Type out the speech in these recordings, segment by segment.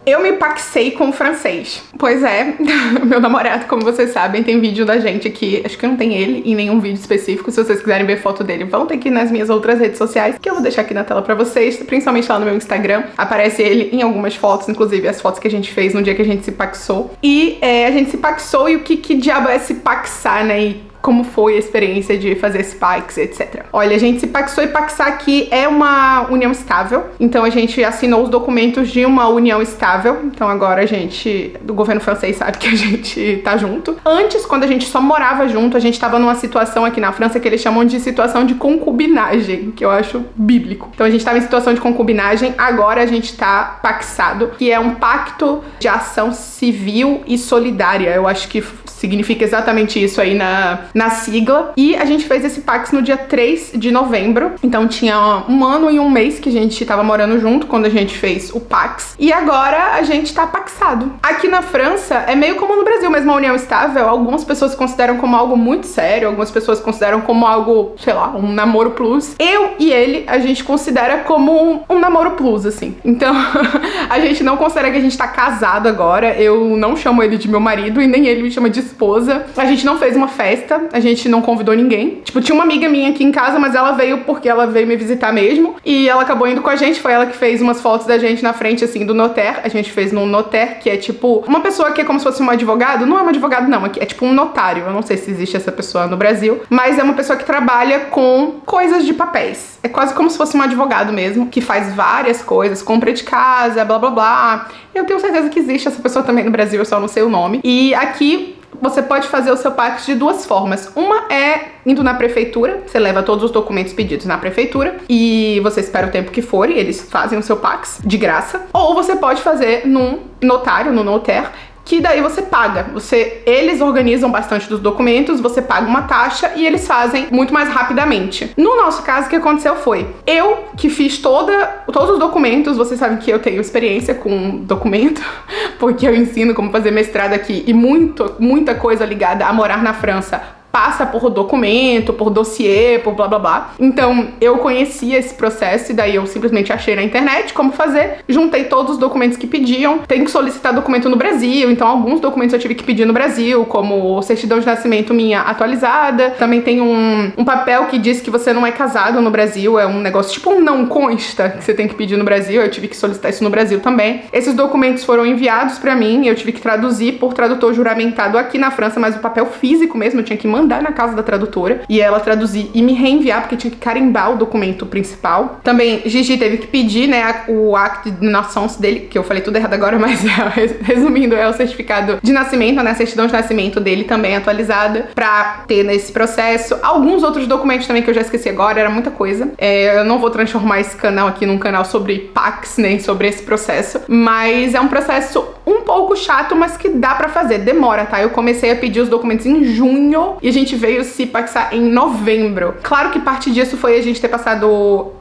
Eu me paxei com o francês. Pois é, meu namorado, como vocês sabem, tem vídeo da gente aqui. Acho que não tem ele em nenhum vídeo específico. Se vocês quiserem ver foto dele, vão ter que ir nas minhas outras redes sociais, que eu vou deixar aqui na tela pra vocês, principalmente lá no meu Instagram. Aparece ele em algumas fotos, inclusive as fotos que a gente fez no dia que a gente se paxou. E a gente se paxou, e o que diabo é se paxar, né? E como foi a experiência de fazer esse pax, etc. Olha, a gente se paxou, e paxar aqui é uma união estável. Então a gente assinou os documentos de uma união estável. Então agora a gente, do governo francês, sabe que a gente tá junto. Antes, quando a gente só morava junto, a gente tava numa situação aqui na França que eles chamam de situação de concubinagem, que eu acho bíblico. Então a gente tava em situação de concubinagem, agora a gente tá paxado, que é um pacto de ação civil e solidária. Eu acho que significa exatamente isso aí na sigla. E a gente fez esse pax no dia 3 de novembro. Então tinha um ano e um mês que a gente tava morando junto quando a gente fez o pax. E agora a gente tá paxado. Aqui na França é meio como no Brasil, mesmo a união estável. Algumas pessoas consideram como algo muito sério, algumas pessoas consideram como algo, sei lá, um namoro plus. Eu e ele, a gente considera como um namoro plus, assim. Então, a gente não considera que a gente tá casado agora. Eu não chamo ele de meu marido e nem ele me chama de esposa. A gente não fez uma festa, a gente não convidou ninguém. Tipo, tinha uma amiga minha aqui em casa, mas ela veio porque ela veio me visitar mesmo. E ela acabou indo com a gente, foi ela que fez umas fotos da gente na frente, assim, do notaire. A gente fez num notaire, que é tipo uma pessoa que é como se fosse um advogado. Não é um advogado, não, é tipo um notário. Eu não sei se existe essa pessoa no Brasil, mas é uma pessoa que trabalha com coisas de papéis. É quase como se fosse um advogado mesmo, que faz várias coisas, compra de casa, blá blá blá. Eu tenho certeza que existe essa pessoa também no Brasil, eu só não sei o nome. E aqui você pode fazer o seu pax de duas formas. Uma é indo na prefeitura, você leva todos os documentos pedidos na prefeitura e você espera o tempo que for e eles fazem o seu pax de graça. Ou você pode fazer num notário, no notaire, que daí você paga. Eles organizam bastante dos documentos, você paga uma taxa e eles fazem muito mais rapidamente. No nosso caso, o que aconteceu foi, eu que fiz todos os documentos, vocês sabem que eu tenho experiência com documento, porque eu ensino como fazer mestrado aqui e muita coisa ligada a morar na França passa por documento, por dossiê, por blá blá blá. Então eu conhecia esse processo e daí eu simplesmente achei na internet como fazer, juntei todos os documentos que pediam. Tem que solicitar documento no Brasil, então alguns documentos eu tive que pedir no Brasil, como certidão de nascimento minha atualizada. Também tem um papel que diz que você não é casado no Brasil, é um negócio tipo um não consta que você tem que pedir no Brasil. Eu tive que solicitar isso no Brasil também. Esses documentos foram enviados pra mim, eu tive que traduzir por tradutor juramentado aqui na França, mas o papel físico mesmo eu tinha que mandar na casa da tradutora e ela traduzir e me reenviar, porque tinha que carimbar o documento principal. Também Gigi teve que pedir, né, o acto de naissance dele, que eu falei tudo errado agora, mas resumindo, é o certificado de nascimento, né, a certidão de nascimento dele também atualizada pra ter nesse processo. Alguns outros documentos também que eu já esqueci agora, era muita coisa. Eu não vou transformar esse canal aqui num canal sobre pax, nem sobre esse processo, mas é um processo um pouco chato, mas que dá pra fazer. Demora, tá? Eu comecei a pedir os documentos em junho e a gente veio se paxar em novembro. Claro que parte disso foi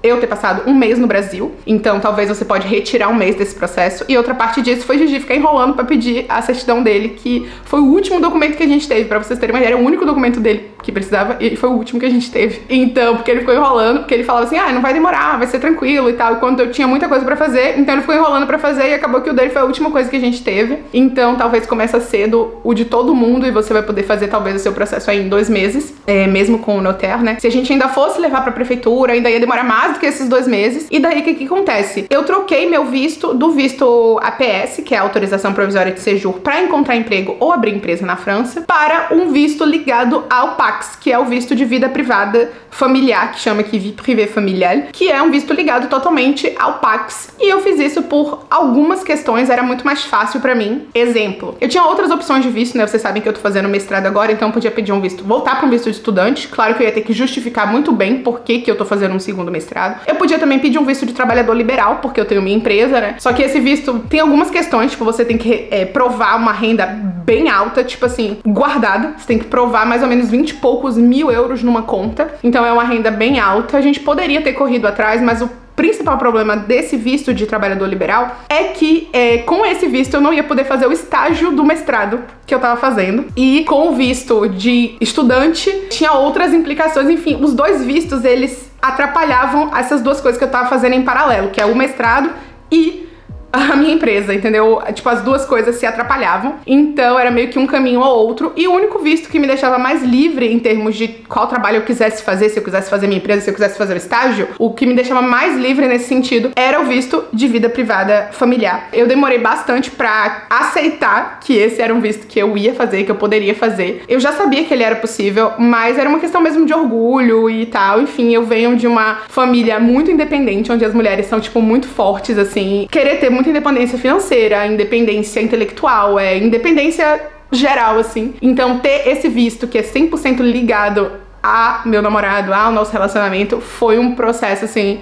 eu ter passado um mês no Brasil, então talvez você pode retirar um mês desse processo, e outra parte disso foi Gigi ficar enrolando pra pedir a certidão dele, que foi o último documento que a gente teve. Pra vocês terem uma ideia, era o único documento dele que precisava e foi o último que a gente teve. Então, porque ele ficou enrolando, porque ele falava assim, não vai demorar, vai ser tranquilo e tal, quando eu tinha muita coisa pra fazer, então ele ficou enrolando pra fazer e acabou que o dele foi a última coisa que a gente teve. Então talvez comece cedo o de todo mundo e você vai poder fazer talvez o seu processo aí em 2 meses, mesmo com o notaire, né? Se a gente ainda fosse levar pra prefeitura, ainda ia demorar mais do que esses 2 meses. E daí o que acontece? Eu troquei meu visto do visto APS, que é a autorização provisória de séjour pra encontrar emprego ou abrir empresa na França, para um visto ligado ao PAX, que é o visto de vida privada familiar, que chama aqui vie privée familiale, que é um visto ligado totalmente ao PAX. E eu fiz isso por algumas questões, era muito mais fácil pra mim. Exemplo, eu tinha outras opções de visto, né? Vocês sabem que eu tô fazendo mestrado agora, então eu podia pedir um visto, voltar pra um visto de estudante. Claro que eu ia ter que justificar muito bem por que eu tô fazendo um segundo mestrado. Eu podia também pedir um visto de trabalhador liberal, porque eu tenho minha empresa, né? Só que esse visto tem algumas questões, tipo, você tem que provar uma renda bem alta, tipo assim, guardada. Você tem que provar mais ou menos 20 e poucos mil euros numa conta. Então é uma renda bem alta. A gente poderia ter corrido atrás, mas o principal problema desse visto de trabalhador liberal é que com esse visto eu não ia poder fazer o estágio do mestrado que eu tava fazendo, e com o visto de estudante tinha outras implicações. Enfim, os dois vistos, eles atrapalhavam essas duas coisas que eu tava fazendo em paralelo, que é o mestrado e a minha empresa, entendeu? Tipo, as duas coisas se atrapalhavam. Então era meio que um caminho ou outro. E o único visto que me deixava mais livre em termos de qual trabalho eu quisesse fazer, se eu quisesse fazer minha empresa, se eu quisesse fazer o estágio, o que me deixava mais livre nesse sentido era o visto de vida privada familiar. Eu demorei bastante pra aceitar que esse era um visto que eu ia fazer, que eu poderia fazer. Eu já sabia que ele era possível, mas era uma questão mesmo de orgulho e tal. Enfim, eu venho de uma família muito independente, onde as mulheres são, tipo, muito fortes, assim. Querer ter muita independência financeira, independência intelectual, independência geral, assim. Então, ter esse visto que é 100% ligado a meu namorado, ao nosso relacionamento, foi um processo, assim,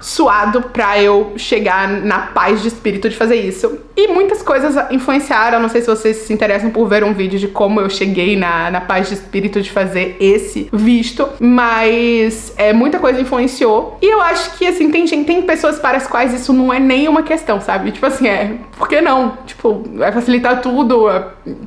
suado pra eu chegar na paz de espírito de fazer isso. E muitas coisas influenciaram, não sei se vocês se interessam por ver um vídeo de como eu cheguei na paz de espírito de fazer esse visto, mas muita coisa influenciou. E eu acho que, assim, tem pessoas para as quais isso não é nem uma questão, sabe? Tipo assim, por que não? Tipo, vai facilitar tudo,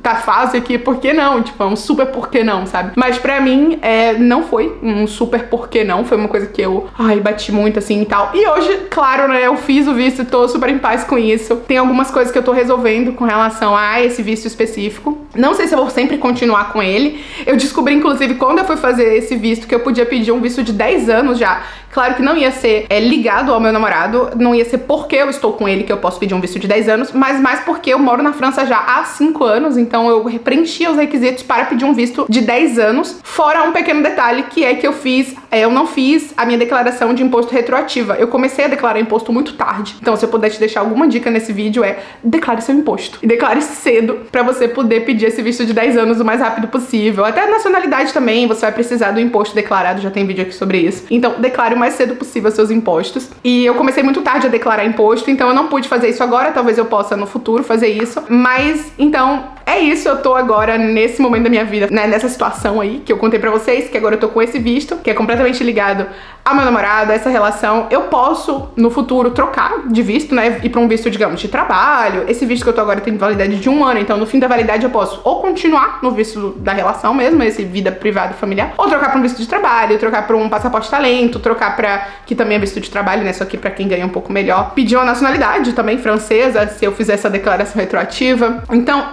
tá fácil aqui, por que não? Tipo, é um super por que não, sabe? Mas pra mim, não foi um super por que não, foi uma coisa que eu, bati muito, assim, e tal. E hoje, claro, né, eu fiz o visto e tô super em paz com isso. Tem algumas coisas que eu tô resolvendo com relação a esse visto específico. Não sei se eu vou sempre continuar com ele. Eu descobri, inclusive, quando eu fui fazer esse visto, que eu podia pedir um visto de 10 anos já. Claro que não ia ser ligado ao meu namorado, não ia ser porque eu estou com ele que eu posso pedir um visto de 10 anos, mas mais porque eu moro na França já há 5 anos, então eu preenchi os requisitos para pedir um visto de 10 anos, fora um pequeno detalhe que é que eu não fiz a minha declaração de imposto retroativa. Eu comecei a declarar imposto muito tarde, então se eu puder te deixar alguma dica nesse vídeo declare seu imposto. E declare cedo pra você poder pedir esse visto de 10 anos o mais rápido possível. Até a nacionalidade também, você vai precisar do imposto declarado, já tem vídeo aqui sobre isso. Então declare o mais cedo possível seus impostos. E eu comecei muito tarde a declarar imposto, então eu não pude fazer isso agora, talvez eu possa no futuro fazer isso. Mas, então, é isso, eu tô agora nesse momento da minha vida, né, nessa situação aí que eu contei pra vocês, que agora eu tô com esse visto, que é completamente ligado ao meu namorado, a essa relação. Eu posso, no futuro, trocar de visto, né, ir pra um visto, digamos, de trabalho. Esse visto que eu tô agora tem validade de 1 ano, então no fim da validade eu posso ou continuar no visto da relação mesmo, esse vida privada e familiar, ou trocar pra um visto de trabalho, trocar pra um passaporte talento, trocar pra, que também é visto de trabalho, né, só que pra quem ganha um pouco melhor, pedir uma nacionalidade também francesa, se eu fizer essa declaração retroativa. Então,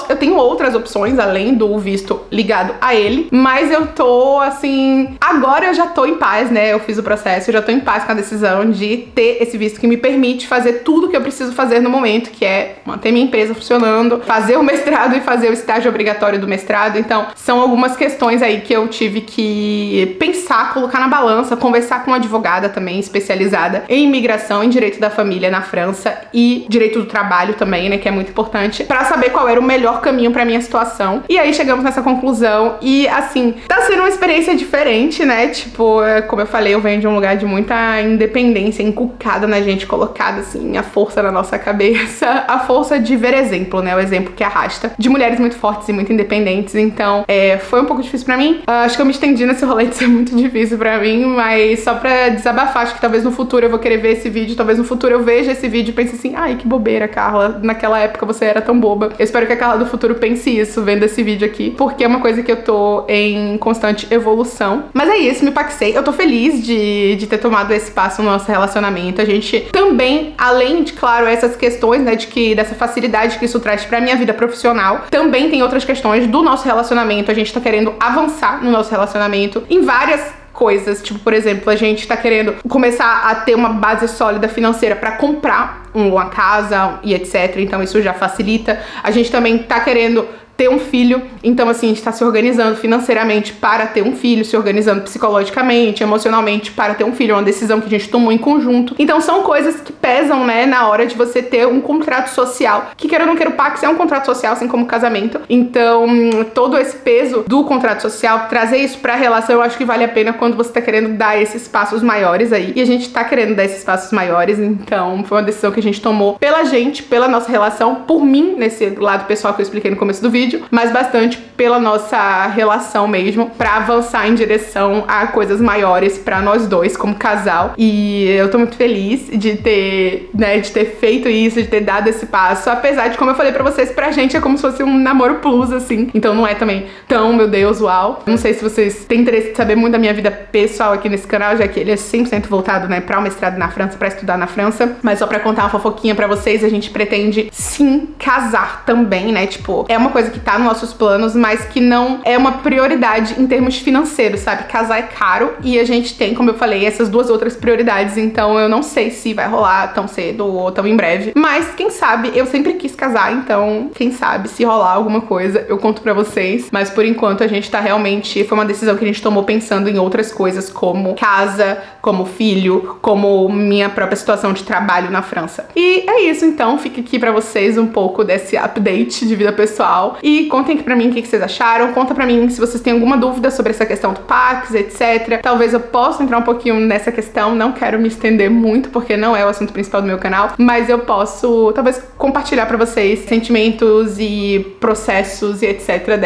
eu tenho outras opções além do visto ligado a ele, mas eu tô, assim, agora eu já tô em paz, né, eu fiz o processo, eu já tô em paz com a decisão de ter esse visto que me permite fazer tudo que eu preciso fazer no momento, que é manter minha empresa funcionando, fazer o mestrado e fazer o estágio obrigatório do mestrado. Então, são algumas questões aí que eu tive que pensar, colocar na balança, conversar com uma advogada também especializada em imigração, em direito da família na França e direito do trabalho também, né, que é muito importante, pra saber qual era o melhor caminho pra minha situação. E aí chegamos nessa conclusão e, assim, tá sendo uma experiência diferente, né, tipo, como eu falei, eu venho de um lugar de muita independência inculcada na gente, colocada, assim, a força na nossa cabeça, a força de ver exemplo, né, o exemplo que arrasta, de mulheres muito fortes e muito independentes. Então, foi um pouco difícil pra mim. Acho que eu me estendi nesse rolê de ser muito difícil pra mim, mas só pra desabafar, acho que talvez no futuro eu vou querer ver esse vídeo, talvez no futuro eu veja esse vídeo e pense assim, ai, que bobeira, Carla, naquela época você era tão boba. Eu espero que a Carla do futuro pense isso, vendo esse vídeo aqui, porque é uma coisa que eu tô em constante evolução. Mas é isso, me paxei. Eu tô feliz de ter tomado esse passo no nosso relacionamento. A gente também, além de, claro, essas questões, né, dessa facilidade que isso traz pra minha vida profissional, também tem outras questões do nosso relacionamento. A gente tá querendo avançar no nosso relacionamento em várias coisas, tipo, por exemplo, a gente tá querendo começar a ter uma base sólida financeira pra comprar uma casa e etc, então isso já facilita. A gente também tá querendo ter um filho, então assim, a gente tá se organizando financeiramente para ter um filho, se organizando psicologicamente, emocionalmente para ter um filho, é uma decisão que a gente tomou em conjunto. Então são coisas que pesam, né, na hora de você ter um contrato social, que queira ou não queira, o Pax é um contrato social, assim como o casamento. Então, todo esse peso do contrato social, trazer isso pra relação, eu acho que vale a pena quando você tá querendo dar esses passos maiores aí, e a gente tá querendo dar esses passos maiores, então foi uma decisão que a gente tomou pela gente, pela nossa relação, por mim, nesse lado pessoal que eu expliquei no começo do vídeo, vídeo, mas bastante pela nossa relação mesmo, pra avançar em direção a coisas maiores pra nós dois como casal. E eu tô muito feliz de ter, né, de ter feito isso, de ter dado esse passo, apesar de, como eu falei pra vocês, pra gente é como se fosse um namoro plus, assim, então não é também tão, meu Deus, uau. Não sei se vocês têm interesse de saber muito da minha vida pessoal aqui nesse canal, já que ele é 100% voltado, né, pra o mestrado na França, pra estudar na França, mas só pra contar uma fofoquinha pra vocês, a gente pretende sim casar também, né, tipo, é uma coisa que tá nos nossos planos, mas que não é uma prioridade em termos financeiros, sabe? Casar é caro e a gente tem, como eu falei, essas duas outras prioridades, então eu não sei se vai rolar tão cedo ou tão em breve, mas quem sabe, eu sempre quis casar, então quem sabe se rolar alguma coisa eu conto pra vocês, mas por enquanto a gente tá realmente, foi uma decisão que a gente tomou pensando em outras coisas como casa, como filho, como minha própria situação de trabalho na França. E é isso, então fica aqui pra vocês um pouco desse update de vida pessoal e contem aqui pra mim o que vocês acharam, conta pra mim se vocês têm alguma dúvida sobre essa questão do Pax, etc. Talvez eu possa entrar um pouquinho nessa questão, não quero me estender muito porque não é o assunto principal do meu canal, mas eu posso talvez compartilhar pra vocês sentimentos e processos e etc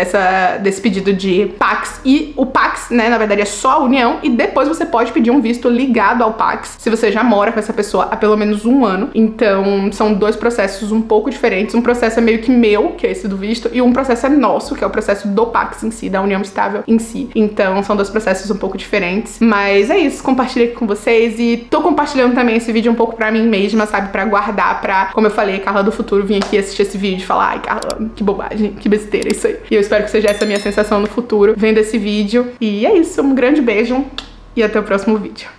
desse pedido de Pax. E o Pax, né, na verdade é só a união e depois você pode pedir um visto ligado ao Pax se você já mora com essa pessoa há pelo menos um ano. Então são dois processos um pouco diferentes, um processo é meio que meu, que é esse do visto, e um processo é nosso, que é o processo do Pax em si, da união estável em si. Então são dois processos um pouco diferentes, mas é isso, compartilhei com vocês e tô compartilhando também esse vídeo um pouco pra mim mesma, sabe, pra guardar, pra, como eu falei, Carla do futuro vir aqui assistir esse vídeo e falar, ai Carla, que bobagem, que besteira isso aí. E eu espero que seja essa a minha sensação no futuro vendo esse vídeo. E é isso, um grande beijo e até o próximo vídeo.